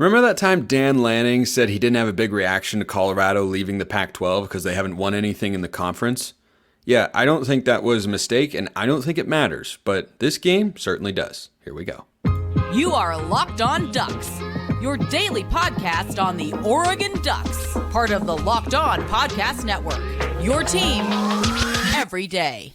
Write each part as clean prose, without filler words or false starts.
Remember that time Dan Lanning said he didn't have a big reaction to Colorado leaving the Pac-12 because they haven't won anything in the conference? Yeah, I don't think that was a mistake, and I don't think it matters, but this game certainly does. Here we go. You are Locked On Ducks, your daily podcast on the Oregon Ducks, part of the Locked On Podcast Network, your team every day.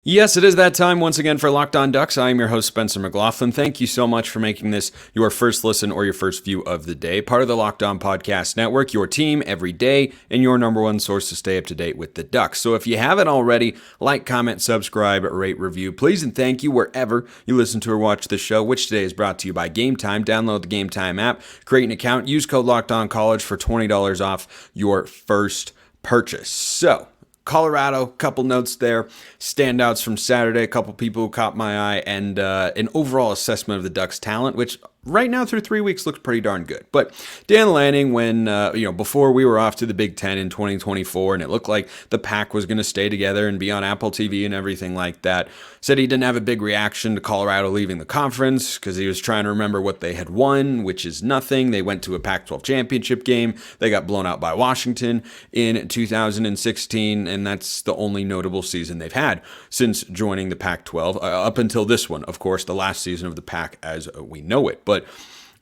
Yes, it is that time once again for Locked On Ducks. I am your host, Spencer McLaughlin. Thank you so much for making this your first listen or your first view of the day. Part of the Locked On Podcast Network, your team every day, and your number one source to stay up to date with the Ducks. So if you haven't already, like, comment, subscribe, rate, review, please, and thank you wherever you listen to or watch the show, which today is brought to you by Game Time. Download the Game Time app, create an account, use code LOCKEDONCollege for $20 off your first purchase. So, Colorado, couple notes there, standouts from Saturday, a couple people who caught my eye, and an overall assessment of the Ducks' talent, which right now through 3 weeks looks pretty darn good. But Dan Lanning, when before we were off to the Big Ten in 2024, and it looked like the Pac was going to stay together and be on Apple TV and everything like that, said he didn't have a big reaction to Colorado leaving the conference because he was trying to remember what they had won, which is nothing. They went to a Pac-12 championship game. They got blown out by Washington in 2016, and that's the only notable season they've had since joining the Pac-12, up until this one, of course, the last season of the Pac as we know it. But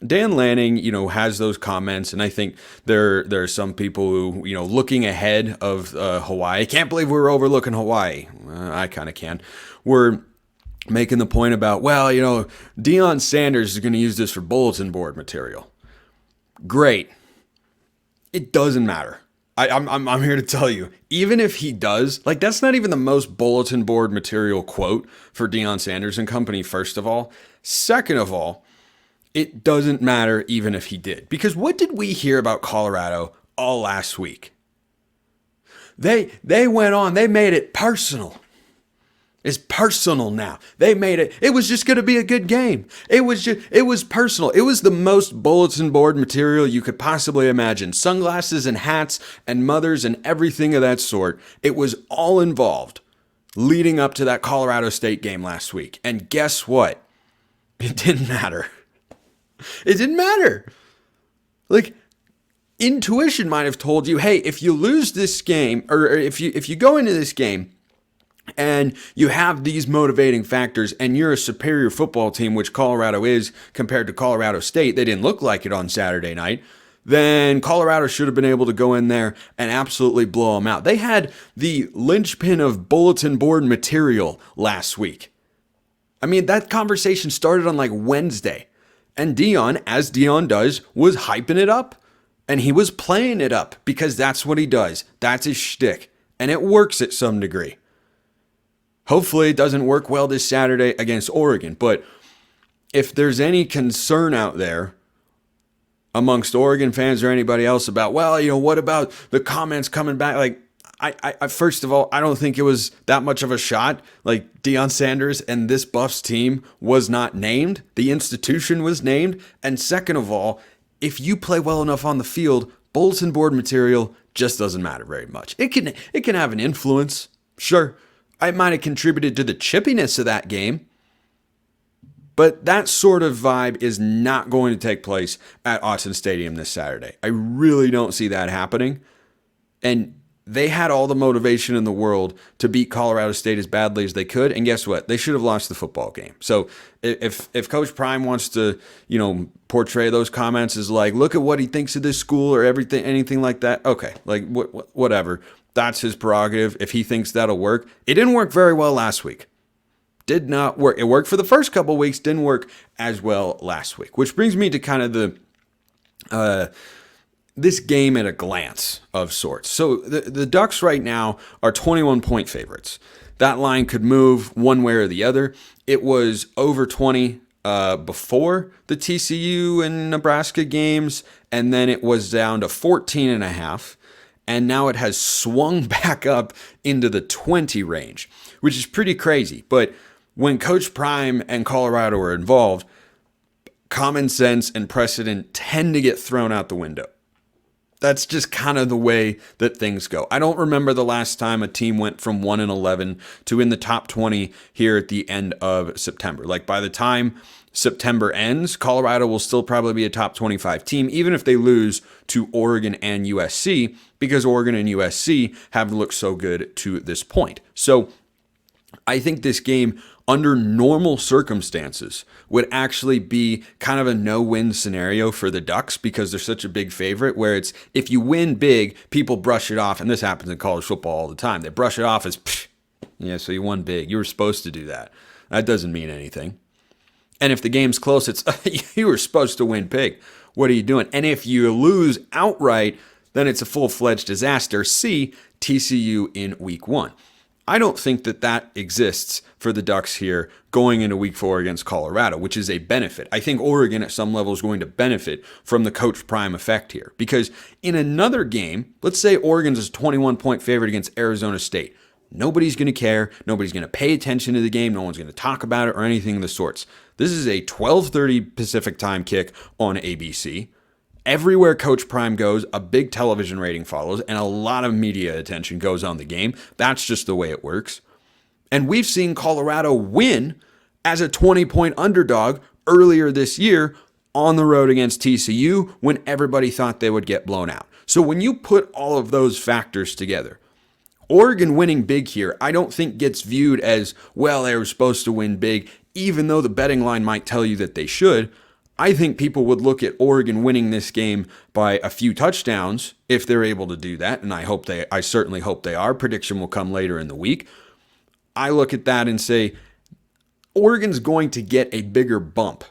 Dan Lanning, has those comments, and I think there are some people who, looking ahead of Hawaii, can't believe we were overlooking Hawaii. I kind of can. We're making the point about, Deion Sanders is going to use this for bulletin board material. Great. It doesn't matter. I'm here to tell you, even if he does, that's not even the most bulletin board material quote for Deion Sanders and company, first of all. Second of all, it doesn't matter even if he did. Because what did we hear about Colorado all last week? They went on, they made it personal. It's personal now. They made it was just going to be a good game. It was personal. It was the most bulletin board material you could possibly imagine. Sunglasses and hats and mothers and everything of that sort. It was all involved leading up to that Colorado State game last week. And guess what? It didn't matter. It didn't matter. Intuition might have told you, hey, if you lose this game, or if you go into this game and you have these motivating factors and you're a superior football team, which Colorado is compared to Colorado State, they didn't look like it on Saturday night, then Colorado should have been able to go in there and absolutely blow them out. They had the linchpin of bulletin board material last week. I mean, that conversation started on Wednesday. And Deion, as Deion does, was hyping it up. And he was playing it up because that's what he does. That's his shtick. And it works at some degree. Hopefully it doesn't work well this Saturday against Oregon. But if there's any concern out there amongst Oregon fans or anybody else about, what about the comments coming back? I first of all, I don't think it was that much of a shot. Deion Sanders and this Buffs team was not named. The institution was named. And second of all, if you play well enough on the field, bulletin board material just doesn't matter very much. It can have an influence. Sure, I might have contributed to the chippiness of that game. But that sort of vibe is not going to take place at Autzen Stadium this Saturday. I really don't see that happening. And they had all the motivation in the world to beat Colorado State as badly as they could. And guess what? They should have lost the football game. So if Coach Prime wants to, portray those comments as look at what he thinks of this school or anything like that. Okay. Whatever. That's his prerogative. If he thinks that'll work. It didn't work very well last week. Did not work. It worked for the first couple weeks. Didn't work as well last week, which brings me to kind of the, this game at a glance of sorts. So the Ducks right now are 21-point favorites. That line could move one way or the other. It was over 20 before the TCU and Nebraska games, and then it was down to 14.5, and now it has swung back up into the 20 range, which is pretty crazy. But when Coach Prime and Colorado are involved, common sense and precedent tend to get thrown out the window. That's just kind of the way that things go. I don't remember the last time a team went from 1-11 to in the top 20 here at the end of September. Like by the time September ends, Colorado will still probably be a top 25 team, even if they lose to Oregon and USC, because Oregon and USC haven't looked so good to this point. So I think this game, under normal circumstances, would actually be kind of a no-win scenario for the Ducks because they're such a big favorite, where it's if you win big, people brush it off, and this happens in college football all the time. They brush it off as, yeah, so you won big. You were supposed to do that. That doesn't mean anything. And if the game's close, it's you were supposed to win big. What are you doing? And if you lose outright, then it's a full-fledged disaster. See TCU in week 1. I don't think that exists for the Ducks here going into week 4 against Colorado, which is a benefit. I think Oregon at some level is going to benefit from the Coach Prime effect here, because in another game, let's say Oregon's a 21-point favorite against Arizona State. Nobody's going to care. Nobody's going to pay attention to the game. No one's going to talk about it or anything of the sorts. This is a 12:30 Pacific time kick on ABC. Everywhere Coach Prime goes, a big television rating follows, and a lot of media attention goes on the game. That's just the way it works. And we've seen Colorado win as a 20-point underdog earlier this year on the road against TCU when everybody thought they would get blown out. So when you put all of those factors together, Oregon winning big here, I don't think gets viewed as, well, they were supposed to win big, even though the betting line might tell you that they should. I think people would look at Oregon winning this game by a few touchdowns if they're able to do that, and I certainly hope they are. Prediction will come later in the week. I look at that and say, Oregon's going to get a bigger bump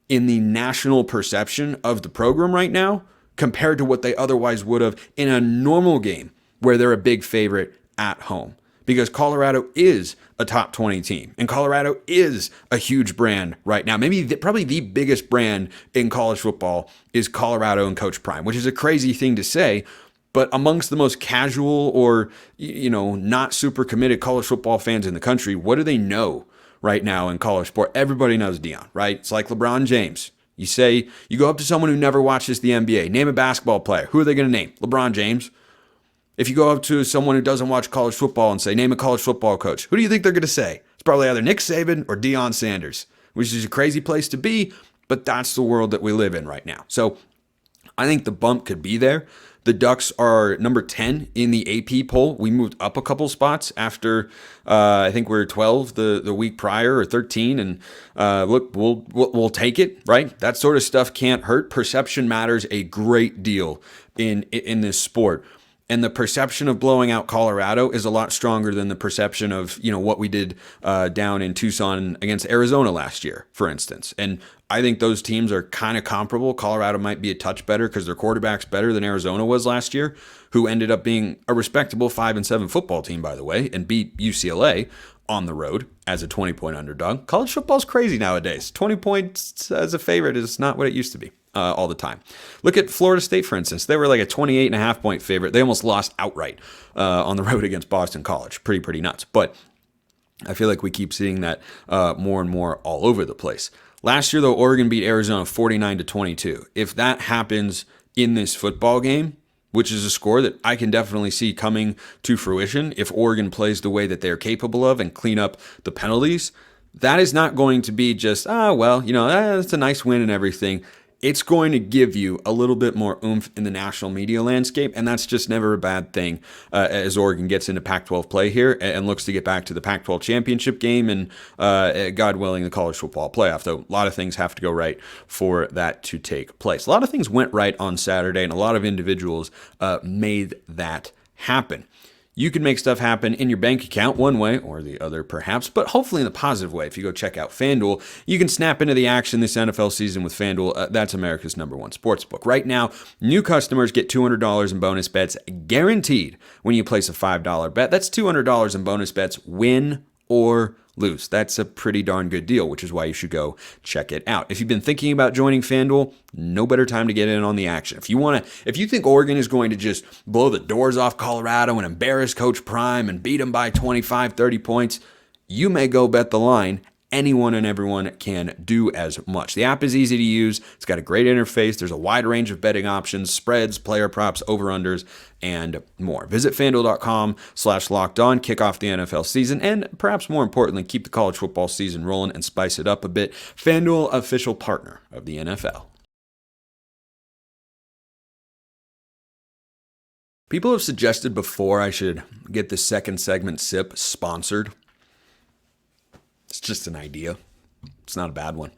in the national perception of the program right now compared to what they otherwise would have in a normal game where they're a big favorite at home. Because Colorado is a top 20 team, and Colorado is a huge brand right now. Probably the biggest brand in college football is Colorado and Coach Prime, which is a crazy thing to say, but amongst the most casual or, not super committed college football fans in the country, what do they know right now in college sport? Everybody knows Deion, right? It's like LeBron James. You go up to someone who never watches the NBA, name a basketball player. Who are they going to name? LeBron James. If you go up to someone who doesn't watch college football and say, name a college football coach, who do you think they're going to say? It's probably either Nick Saban or Deion Sanders, which is a crazy place to be, but that's the world that we live in right now. So I think the bump could be there. The Ducks are number 10 in the AP poll. We moved up a couple spots after, I think we were 12 the week prior, or 13. And look, we'll take it, right? That sort of stuff can't hurt. Perception matters a great deal in this sport. And the perception of blowing out Colorado is a lot stronger than the perception of, what we did down in Tucson against Arizona last year, for instance. And I think those teams are kind of comparable. Colorado might be a touch better because their quarterback's better than Arizona was last year, who ended up being a respectable 5-7 football team, by the way, and beat UCLA on the road as a 20-point underdog. College football's crazy nowadays. 20 points as a favorite is not what it used to be. All the time. Look at Florida State, for instance. They were like a 28.5 point favorite. They almost lost outright on the road against Boston College. Pretty nuts. But I feel like we keep seeing that more and more all over the place. Last year, though, Oregon beat Arizona 49-22. If that happens in this football game, which is a score that I can definitely see coming to fruition if Oregon plays the way that they're capable of and clean up the penalties, that is not going to be just, it's a nice win and everything. It's going to give you a little bit more oomph in the national media landscape, and that's just never a bad thing as Oregon gets into Pac-12 play here and looks to get back to the Pac-12 championship game and, God willing, the college football playoff, though a lot of things have to go right for that to take place. A lot of things went right on Saturday, and a lot of individuals made that happen. You can make stuff happen in your bank account one way or the other, perhaps, but hopefully in the positive way. If you go check out FanDuel, you can snap into the action this NFL season with FanDuel. That's America's #1 sportsbook. Right now, new customers get $200 in bonus bets guaranteed when you place a $5 bet. That's $200 in bonus bets, win or lose. That's a pretty darn good deal, which is why you should go check it out. If you've been thinking about joining FanDuel, no better time to get in on the action. If you think Oregon is going to just blow the doors off Colorado and embarrass Coach Prime and beat them by 25, 30 points, you may go bet the line anyone and everyone can do as much. The app is easy to use. It's got a great interface. There's a wide range of betting options, spreads, player props, over-unders, and more. Visit FanDuel.com/LockedOn, kick off the NFL season, and perhaps more importantly, keep the college football season rolling and spice it up a bit. FanDuel, official partner of the NFL. People have suggested before I should get the second segment sip sponsored. It's just an idea. It's not a bad one.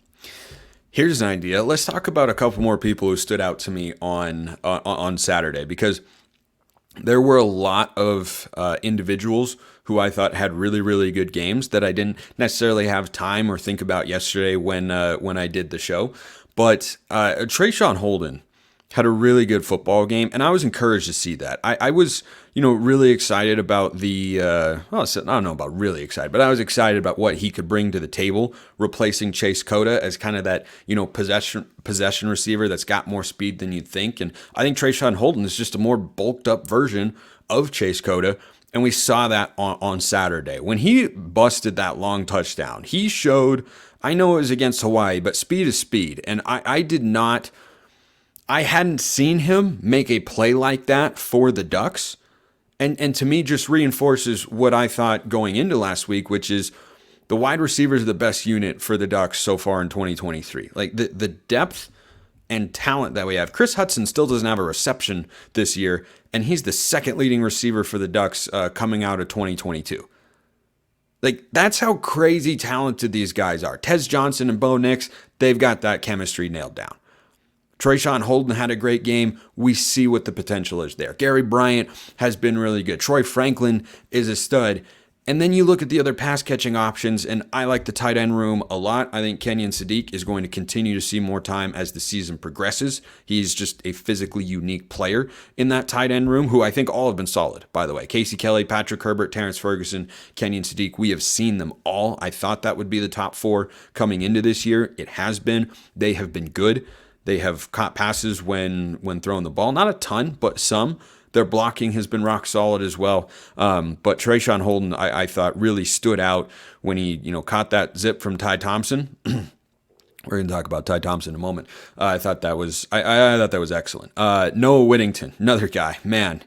Here's an idea. Let's talk about a couple more people who stood out to me on Saturday, because there were a lot of individuals who I thought had really, really good games that I didn't necessarily have time or think about yesterday when I did the show. But Trayshawn Holden had a really good football game, and I was encouraged to see that. I was, really excited about I don't know about really excited, but I was excited about what he could bring to the table, replacing Chase Cota as kind of that, possession receiver that's got more speed than you'd think. And I think Trayshawn Holden is just a more bulked up version of Chase Cota, and we saw that on Saturday. When he busted that long touchdown, he showed, I know it was against Hawaii, but speed is speed, and I hadn't seen him make a play like that for the Ducks. And to me, just reinforces what I thought going into last week, which is the wide receivers are the best unit for the Ducks so far in 2023. Like the depth and talent that we have. Chris Hudson still doesn't have a reception this year, and he's the second leading receiver for the Ducks coming out of 2022. Like, that's how crazy talented these guys are. Tez Johnson and Bo Nix, they've got that chemistry nailed down. Trayshawn Holden had a great game. We see what the potential is there. Gary Bryant has been really good. Troy Franklin is a stud. And then you look at the other pass catching options, and I like the tight end room a lot. I think Kenyon Sadiq is going to continue to see more time as the season progresses. He's just a physically unique player in that tight end room, who I think all have been solid, by the way. Casey Kelly, Patrick Herbert, Terrence Ferguson, Kenyon Sadiq, we have seen them all. I thought that would be the top four coming into this year. It has been. They have been good. They have caught passes when throwing the ball. Not a ton, but some. Their blocking has been rock solid as well. But Trayshawn Holden, I thought, really stood out when he caught that zip from Ty Thompson. We're going to talk about Ty Thompson in a moment. I thought that was excellent. Noah Whittington, another guy. Man,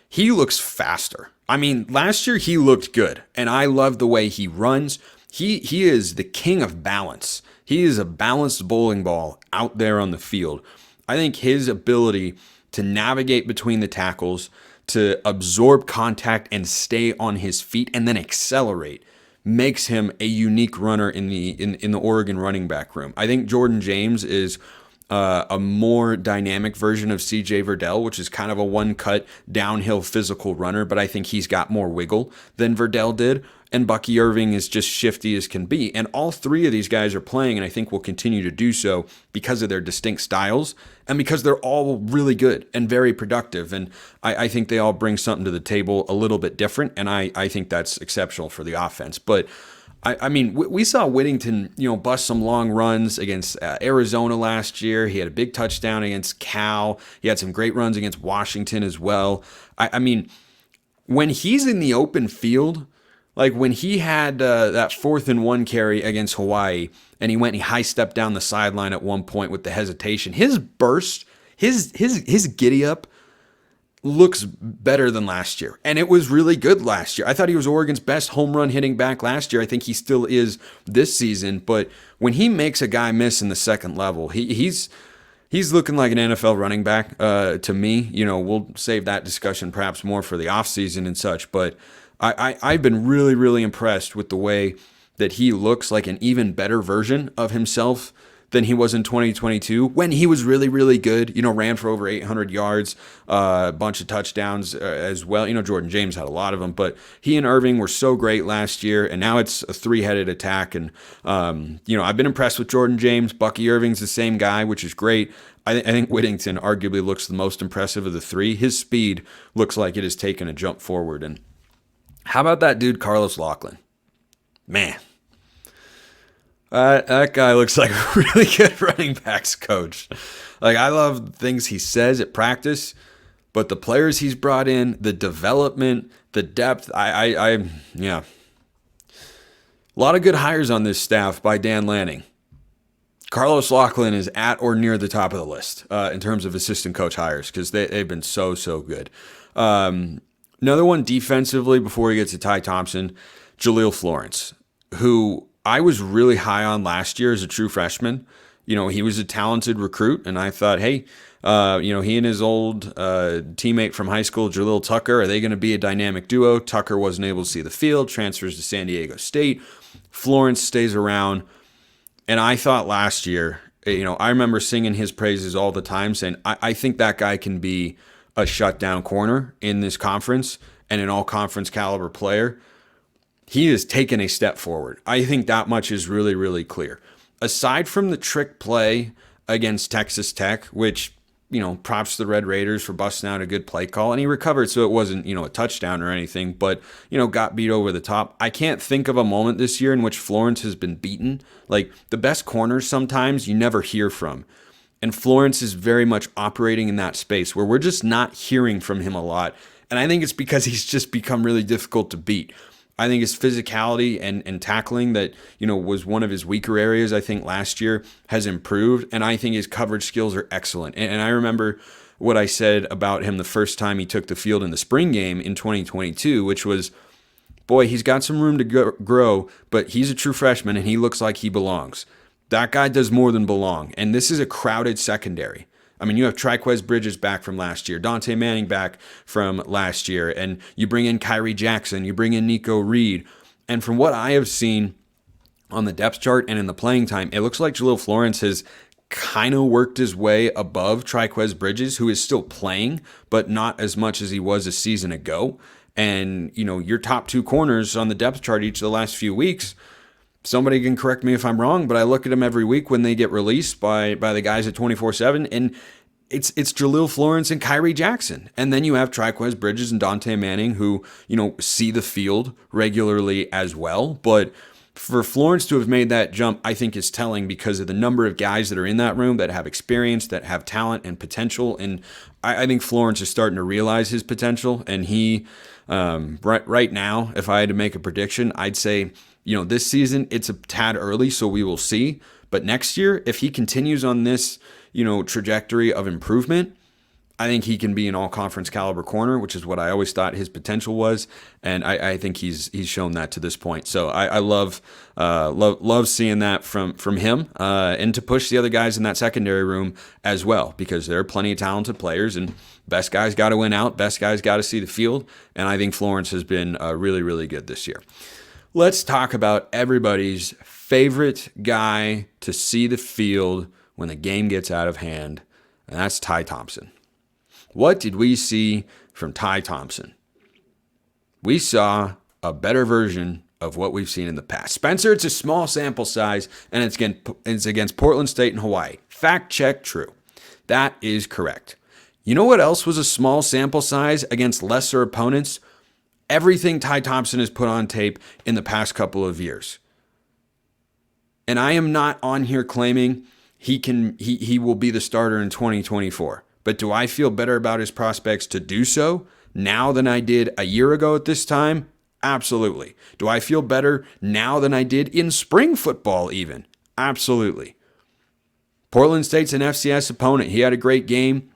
he looks faster. I mean, last year he looked good, and I love the way he runs. He is the king of balance. He is a balanced bowling ball out there on the field. I think his ability to navigate between the tackles, to absorb contact and stay on his feet and then accelerate makes him a unique runner in the Oregon running back room. I think Jordan James is a more dynamic version of C.J. Verdell, which is kind of a one-cut downhill physical runner, but I think he's got more wiggle than Verdell did. And Bucky Irving is just shifty as can be. And all three of these guys are playing, and I think will continue to do so because of their distinct styles and because they're all really good and very productive. And I think they all bring something to the table a little bit different, and I think that's exceptional for the offense. But I mean, we saw Whittington, bust some long runs against Arizona last year. He had a big touchdown against Cal. He had some great runs against Washington as well. I mean, when he's in the open field, like when he had that 4th and 1 carry against Hawaii, and he went and he high-stepped down the sideline at one point with the hesitation, his burst, his giddy-up looks better than last year. And it was really good last year. I thought he was Oregon's best home run hitting back last year. I think he still is this season. But when he makes a guy miss in the second level, he's looking like an NFL running back to me. We'll save that discussion perhaps more for the offseason and such. But I've been really, really impressed with the way that he looks like an even better version of himself than he was in 2022 when he was really, really good, ran for over 800 yards, a bunch of touchdowns as well. Jordan James had a lot of them, but he and Irving were so great last year, and now it's a three-headed attack. And, I've been impressed with Jordan James. Bucky Irving's the same guy, which is great. I think Whittington arguably looks the most impressive of the three. His speed looks like it has taken a jump forward. And how about that dude, Carlos Locklin? Man. That guy looks like a really good running backs coach. Like, I love things he says at practice, but the players he's brought in, the development, the depth, yeah. A lot of good hires on this staff by Dan Lanning. Carlos Loughlin is at or near the top of the list in terms of assistant coach hires because they've been so good. Another one defensively before we get to Ty Thompson, Jaleel Florence, who I was really high on last year as a true freshman. He was a talented recruit, and I thought, hey, he and his old teammate from high school, Jaleel Tucker, are they going to be a dynamic duo? Tucker wasn't able to see the field, transfers to San Diego State. Florence stays around. And I thought last year, I remember singing his praises all the time, saying, I think that guy can be a shutdown corner in this conference and an all-conference caliber player. He has taken a step forward. I think that much is really, really clear. Aside from the trick play against Texas Tech, which, props to the Red Raiders for busting out a good play call, and he recovered so it wasn't, a touchdown or anything, but, got beat over the top. I can't think of a moment this year in which Florence has been beaten. Like, the best corners sometimes you never hear from. And Florence is very much operating in that space where we're just not hearing from him a lot. And I think it's because he's just become really difficult to beat. I think his physicality and tackling that, was one of his weaker areas, I think last year, has improved. And I think his coverage skills are excellent. And I remember what I said about him the first time he took the field in the spring game in 2022, which was, boy, he's got some room to grow, but he's a true freshman and he looks like he belongs. That guy does more than belong. And this is a crowded secondary. I mean, you have Traquez Bridges back from last year, Dante Manning back from last year, and you bring in Kyrie Jackson, you bring in Nico Reed. And from what I have seen on the depth chart and in the playing time, it looks like Jaleel Florence has kind of worked his way above Traquez Bridges, who is still playing, but not as much as he was a season ago. And, your top two corners on the depth chart each of the last few weeks, somebody can correct me if I'm wrong, but I look at them every week when they get released by the guys at 24/7, and it's Jaleel Florence and Kyrie Jackson. And then you have Traquez Bridges and Dante Manning who, see the field regularly as well. But for Florence to have made that jump, I think is telling because of the number of guys that are in that room that have experience, that have talent and potential. And I think Florence is starting to realize his potential. And he, right now, if I had to make a prediction, I'd say, this season, it's a tad early, so we will see. But next year, if he continues on this, trajectory of improvement, I think he can be an all-conference caliber corner, which is what I always thought his potential was. And I think he's shown that to this point. So I love seeing that from him and to push the other guys in that secondary room as well, because there are plenty of talented players and best guys got to win out. Best guys got to see the field. And I think Florence has been really, really good this year. Let's talk about everybody's favorite guy to see the field when the game gets out of hand, and that's Ty Thompson. What did we see from Ty Thompson? We saw a better version of what we've seen in the past. Spencer, it's a small sample size, and it's against Portland State and Hawaii. Fact check, true. That is correct. You know what else was a small sample size against lesser opponents? Everything Ty Thompson has put on tape in the past couple of years. And I am not on here claiming he will be the starter in 2024. But do I feel better about his prospects to do so now than I did a year ago at this time? Absolutely. Do I feel better now than I did in spring football even? Absolutely. Portland State's an FCS opponent. He had a great game.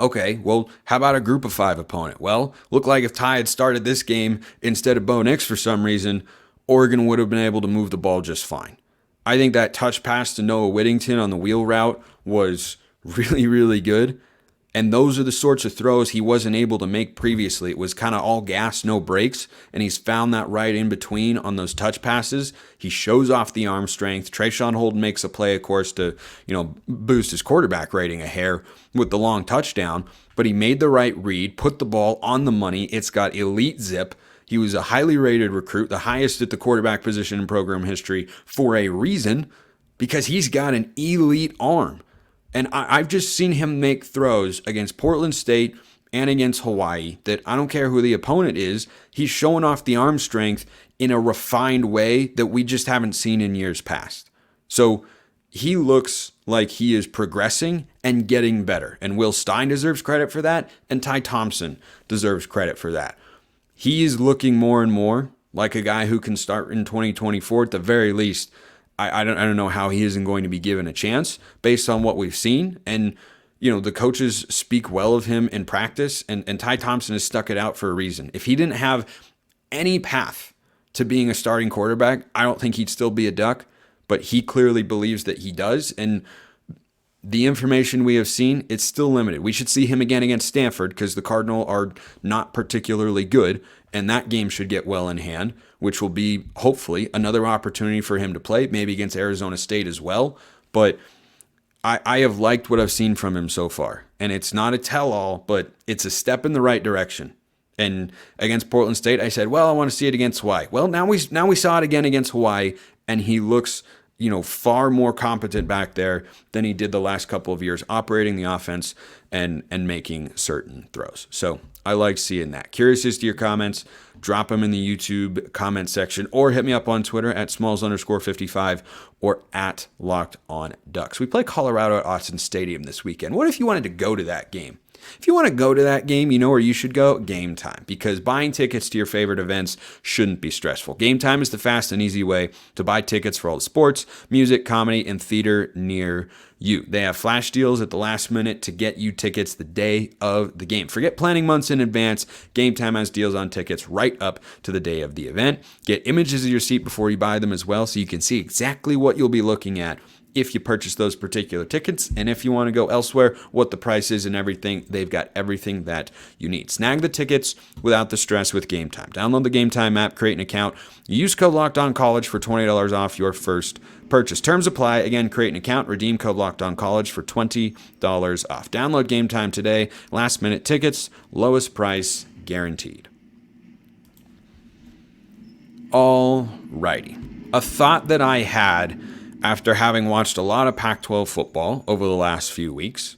Okay, well, how about a group of 5 opponent? Well, looked like if Ty had started this game instead of Bo Nix for some reason, Oregon would have been able to move the ball just fine. I think that touch pass to Noah Whittington on the wheel route was really, really good. And those are the sorts of throws he wasn't able to make previously. It was kind of all gas, no brakes, and he's found that right in between on those touch passes. He shows off the arm strength. Trayshawn Holden makes a play, of course, to boost his quarterback rating a hair with the long touchdown. But he made the right read, put the ball on the money. It's got elite zip. He was a highly rated recruit, the highest at the quarterback position in program history for a reason, because he's got an elite arm. And I've just seen him make throws against Portland State and against Hawaii that I don't care who the opponent is. He's showing off the arm strength in a refined way that we just haven't seen in years past. So he looks like he is progressing and getting better. And Will Stein deserves credit for that. And Ty Thompson deserves credit for that. He is looking more and more like a guy who can start in 2024 at the very least. I don't know how he isn't going to be given a chance based on what we've seen. And, the coaches speak well of him in practice, and Ty Thompson has stuck it out for a reason. If he didn't have any path to being a starting quarterback, I don't think he'd still be a Duck, but he clearly believes that he does. And the information we have seen, it's still limited. We should see him again against Stanford because the Cardinals are not particularly good, and that game should get well in hand, which will be hopefully another opportunity for him to play, maybe against Arizona State as well. But I have liked what I've seen from him so far, and it's not a tell-all, but it's a step in the right direction. And against Portland State, I said, well, I want to see it against Hawaii. Well, now we saw it again against Hawaii, and he looks far more competent back there than he did the last couple of years, operating the offense and making certain throws. So I like seeing that. Curious as to your comments. Drop them in the YouTube comment section or hit me up on Twitter at smalls_55 or at LockedOnDucks. We play Colorado at Autzen Stadium this weekend. What if you wanted to go to that game? If you want to go to that game, you know where you should go? Game Time, because buying tickets to your favorite events shouldn't be stressful. Game Time is the fast and easy way to buy tickets for all the sports, music, comedy, and theater near you. They have flash deals at the last minute to get you tickets the day of the game. Forget planning months in advance. Game Time has deals on tickets right up to the day of the event. Get images of your seat before you buy them as well, so you can see exactly what you'll be looking at if you purchase those particular tickets. And if you want to go elsewhere, what the price is and everything, they've got everything that you need. Snag the tickets without the stress with Game Time. Download the Game Time app, create an account, use code LOCKEDONCollege for $20 off your first purchase. Terms apply. Again, create an account, redeem code LOCKEDONCollege for $20 off. Download Game Time today. Last minute tickets, lowest price guaranteed. Alrighty. A thought that I had after having watched a lot of Pac-12 football over the last few weeks,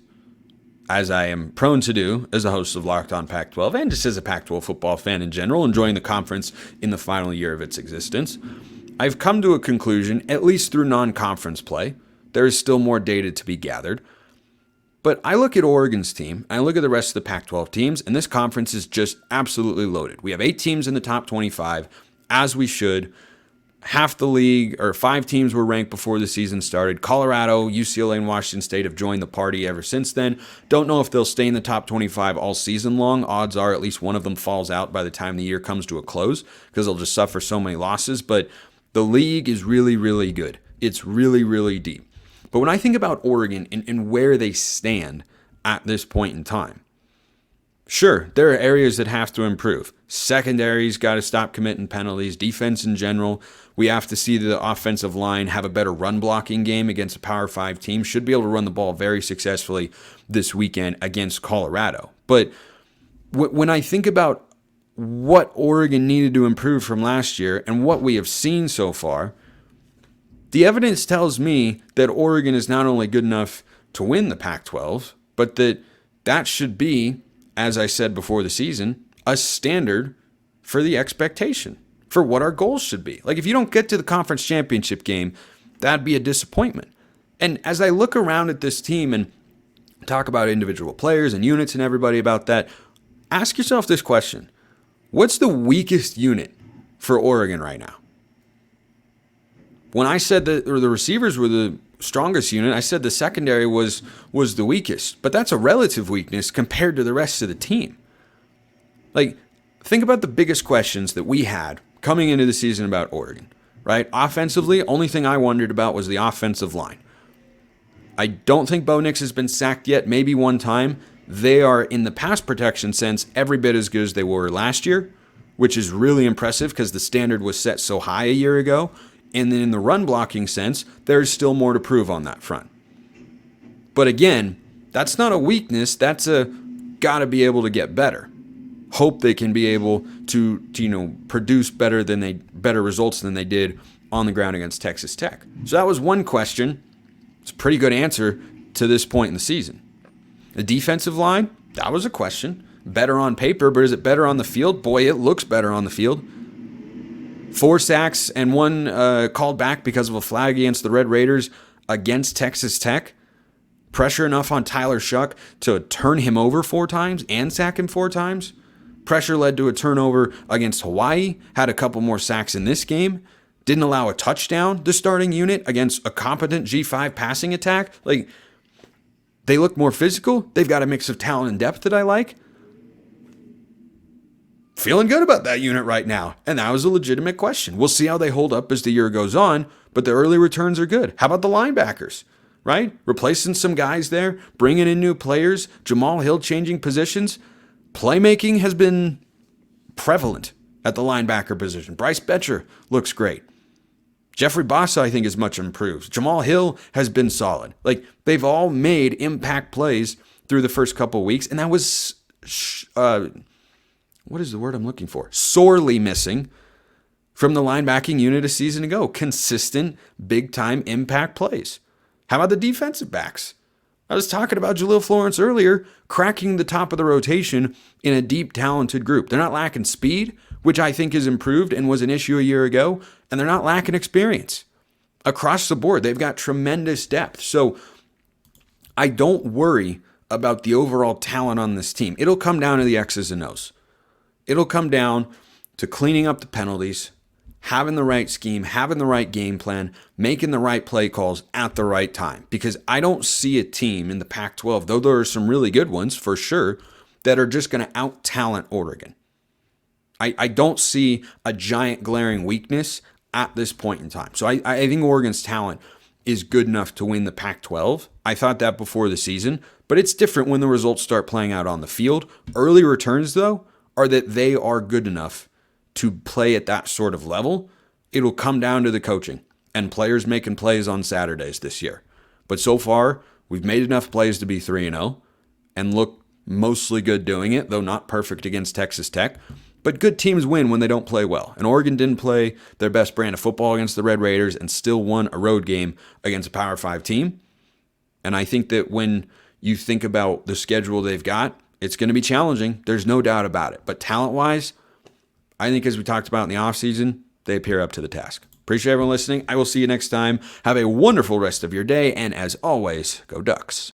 as I am prone to do as a host of Locked On Pac-12 and just as a Pac-12 football fan in general, enjoying the conference in the final year of its existence, I've come to a conclusion, at least through non-conference play, there is still more data to be gathered. But I look at Oregon's team, and I look at the rest of the Pac-12 teams, and this conference is just absolutely loaded. We have 8 teams in the top 25, as we should. Half the league, or 5 teams were ranked before the season started. Colorado, UCLA, and Washington State have joined the party ever since then. Don't know if they'll stay in the top 25 all season long. Odds are at least one of them falls out by the time the year comes to a close because they'll just suffer so many losses. But the league is really, really good. It's really, really deep. But when I think about Oregon and where they stand at this point in time, sure, there are areas that have to improve. Secondary's got to stop committing penalties. Defense in general, we have to see the offensive line have a better run blocking game against a Power 5 team. Should be able to run the ball very successfully this weekend against Colorado. But when I think about what Oregon needed to improve from last year and what we have seen so far, the evidence tells me that Oregon is not only good enough to win the Pac-12, but that should be, as I said before the season, a standard for the expectation, for what our goals should be. Like, if you don't get to the conference championship game, that'd be a disappointment. And as I look around at this team and talk about individual players and units and everybody about that, ask yourself this question. What's the weakest unit for Oregon right now? When I said that the receivers were the strongest unit, I said the secondary was the weakest. But that's a relative weakness compared to the rest of the team. Like, think about the biggest questions that we had coming into the season about Oregon, right? Offensively, only thing I wondered about was the offensive line. I don't think Bo Nix has been sacked yet, maybe one time. They are, in the pass protection sense, every bit as good as they were last year, which is really impressive because the standard was set so high a year ago. And then in the run blocking sense, there's still more to prove on that front. But again, that's not a weakness. That's a gotta be able to get better. Hope they can be able to produce better results than they did on the ground against Texas Tech. So that was one question. It's a pretty good answer to this point in the season. The defensive line, that was a question. Better on paper, but is it better on the field? Boy, it looks better on the field. 4 sacks and 1 called back because of a flag against the Red Raiders against Texas Tech. Pressure enough on Tyler Shuck to turn him over 4 times and sack him 4 times. Pressure led to a turnover against Hawaii, had a couple more sacks in this game, didn't allow a touchdown, the starting unit, against a competent G5 passing attack. Like, they look more physical. They've got a mix of talent and depth that I like. Feeling good about that unit right now. And that was a legitimate question. We'll see how they hold up as the year goes on, but the early returns are good. How about the linebackers, right? Replacing some guys there, bringing in new players, Jamal Hill changing positions. Playmaking has been prevalent at the linebacker position. Bryce Betcher looks great. Jeffrey Bossa, I think, is much improved. Jamal Hill has been solid. Like, they've all made impact plays through the first couple of weeks, and that was, what is the word I'm looking for? Sorely missing from the linebacking unit a season ago. Consistent, big-time impact plays. How about the defensive backs? I was talking about Jaleel Florence earlier, cracking the top of the rotation in a deep, talented group. They're not lacking speed, which I think is improved and was an issue a year ago, and they're not lacking experience. Across the board, they've got tremendous depth. So I don't worry about the overall talent on this team. It'll come down to the X's and O's. It'll come down to cleaning up the penalties, having the right scheme, having the right game plan, making the right play calls at the right time. Because I don't see a team in the Pac-12, though there are some really good ones for sure, that are just going to out-talent Oregon. I don't see a giant glaring weakness at this point in time. So I think Oregon's talent is good enough to win the Pac-12. I thought that before the season, but it's different when the results start playing out on the field. Early returns, though, are that they are good enough to play at that sort of level. It'll come down to the coaching and players making plays on Saturdays this year. But so far, we've made enough plays to be 3-0 and look mostly good doing it, though not perfect against Texas Tech. But good teams win when they don't play well. And Oregon didn't play their best brand of football against the Red Raiders and still won a road game against a Power 5 team. And I think that when you think about the schedule they've got, it's going to be challenging. There's no doubt about it. But talent-wise, I think as we talked about in the offseason, they appear up to the task. Appreciate everyone listening. I will see you next time. Have a wonderful rest of your day. And as always, go Ducks.